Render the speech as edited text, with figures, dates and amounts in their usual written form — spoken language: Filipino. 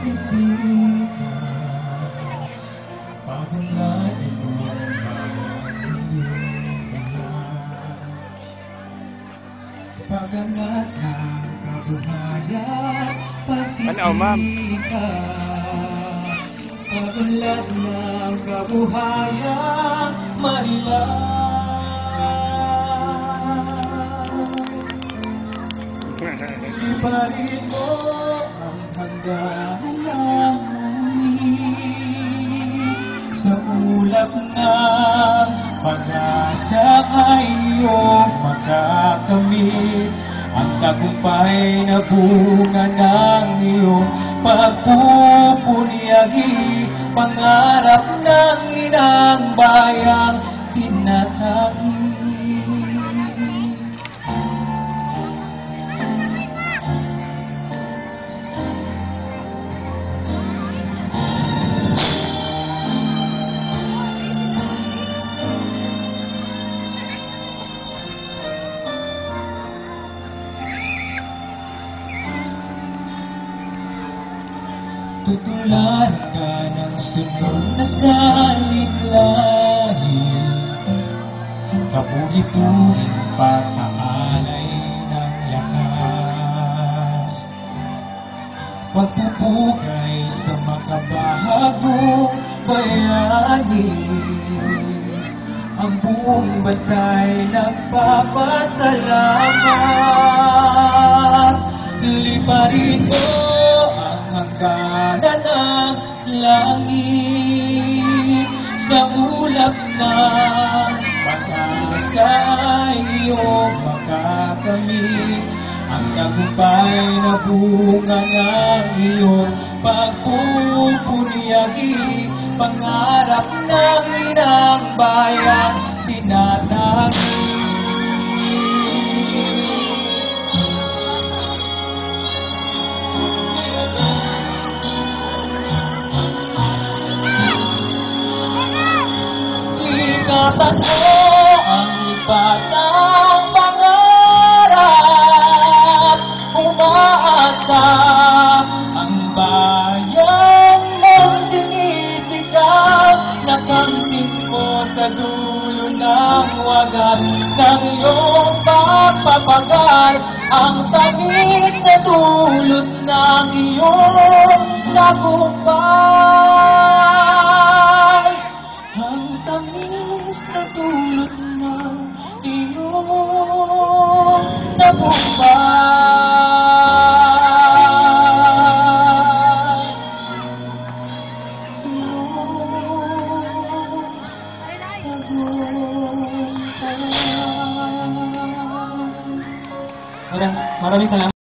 pagsisika, pagunlad itong pagangat ng kabuhayan, pagsisika, pagunlad ng kabuhayan, marilang. Ibalit mo ang hangganan sa ulap ng pag-asa ay iyong makakamit ang tagumpay na bunga ng iyong pagpupunyagi, pangarap ng inang bayang tinatagi. Tutularan ka ng sunod na salinlahi, kabuli-puling pag-aalay ng lakas, pagpupugay sa makabahagong bayani. Ang buong bansa'y nagpapasalamat. Liparin mo hangganan ng langit sa ulap ng pag-asa ay iyong makakamit ang tagumpay na bunga ng iyong pagpupunyagi, pangarap ng inang bayan tinatagi. Ingatan mo ang ipatang pangarap, umaasa ang bayan mong sinisigaw, nakamtin mo sa dulo ng wagas ng iyong pagpapagal, ang tamis na dulot ng iyong tagumpay. Ang tamis na dulot ng iyong tagumpay. Iyong tagumpay. Maraming salamat.